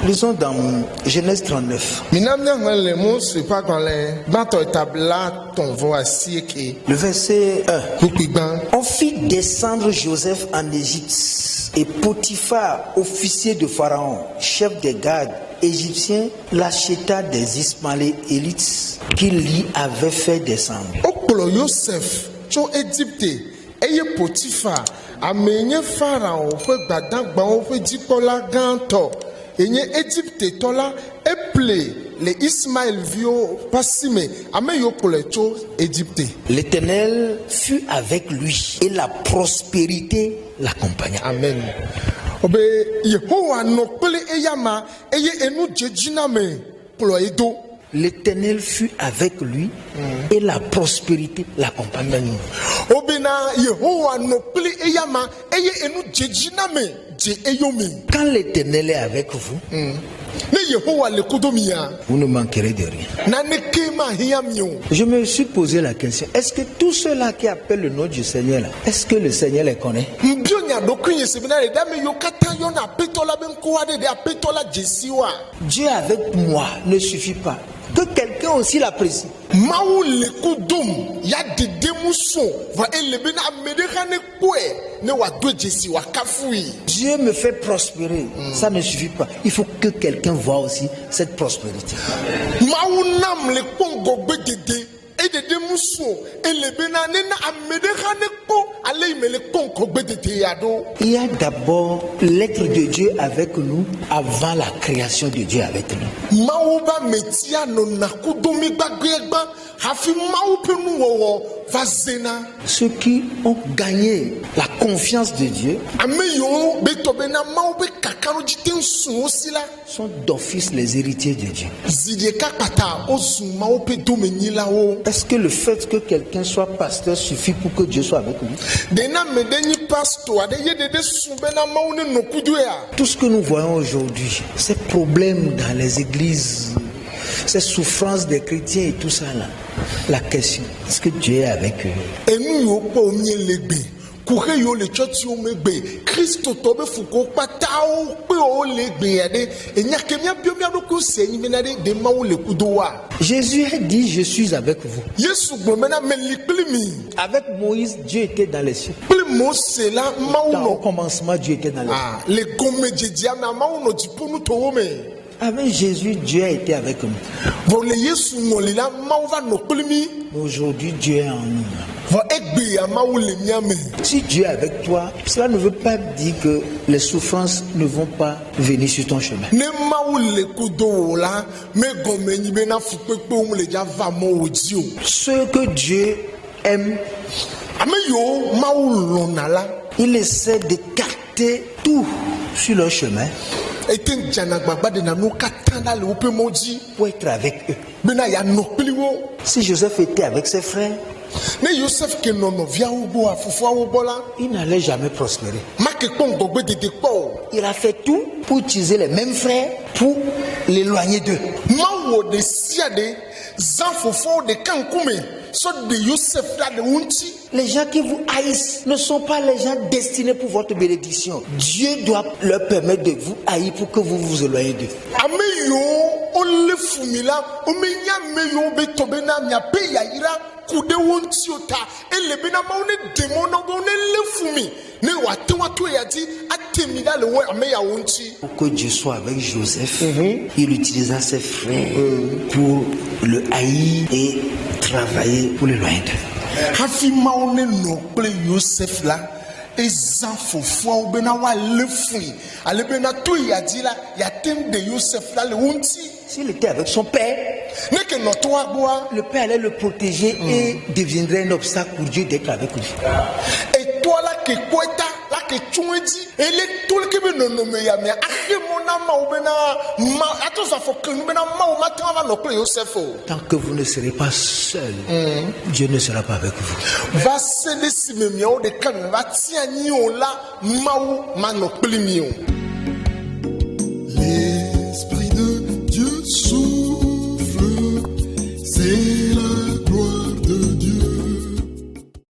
Lisons dans Genèse 39. Le verset 1. On fit descendre Joseph en Égypte, et Potiphar, officier de Pharaon, chef des gardes égyptiens, l'acheta des Ismaélites qu'il y avait fait descendre. Eye Potiphar amenye Pharaon fe gbadagbawo fe dikpola ganto enye Egypte tola eple le Ismaël vio pasime ameyo poleto Egypte. L'Éternel fut avec lui et la prospérité l'accompagna. Amen. Obe Yehowa no pele eyama eye enu jejiname plo edo. L'Éternel fut avec lui et la prospérité l'accompagna. Quand l'Éternel est avec vous, vous ne manquerez de rien. Je me suis posé la question, est-ce que tous ceux-là qui appellent le nom du Seigneur, là, est-ce que le Seigneur les connaît? Dieu avec moi ne suffit pas. Que quelqu'un aussi l'apprécie. Dieu me fait prospérer. Ça ne suffit pas. Il faut que quelqu'un voit aussi cette prospérité. Il y a d'abord l'être de Dieu avec nous avant la création de Dieu avec nous. Ceux qui ont gagné la confiance de Dieu sont d'office les héritiers de Dieu. Est-ce que le fait que quelqu'un soit pasteur suffit pour que Dieu soit avec lui? Tout ce que nous voyons aujourd'hui, ces problèmes dans les églises, ces souffrances des chrétiens et tout ça là, la question, est-ce que Dieu est avec eux? Jésus a dit, je suis avec vous. Avec Moïse, Dieu était dans les cieux. Au commencement, Dieu était dans les cieux. Avec Jésus, Dieu a été avec nous. Aujourd'hui, Dieu est en nous. Si Dieu est avec toi, cela ne veut pas dire que les souffrances ne vont pas venir sur ton chemin. Ceux que Dieu aime, il essaie d'écarter tout sur leur chemin pour être avec eux. Si Joseph était avec ses frères, il n'allait jamais prospérer. Il a fait tout pour utiliser les mêmes frères pour l'éloigner d'eux. Les gens qui vous haïssent ne sont pas les gens destinés pour votre bénédiction. Dieu doit leur permettre de vous haïr pour que vous vous éloignez d'eux. Pour que Dieu soit avec Joseph, il utilisa ses frères pour le haïr et travailler pour l'éloigner d'eux. S'il était avec son père, le père allait le protéger et deviendrait un obstacle pour Dieu d'être avec lui. Et toi là qui tant que vous ne serez pas seul, Dieu ne sera pas avec vous.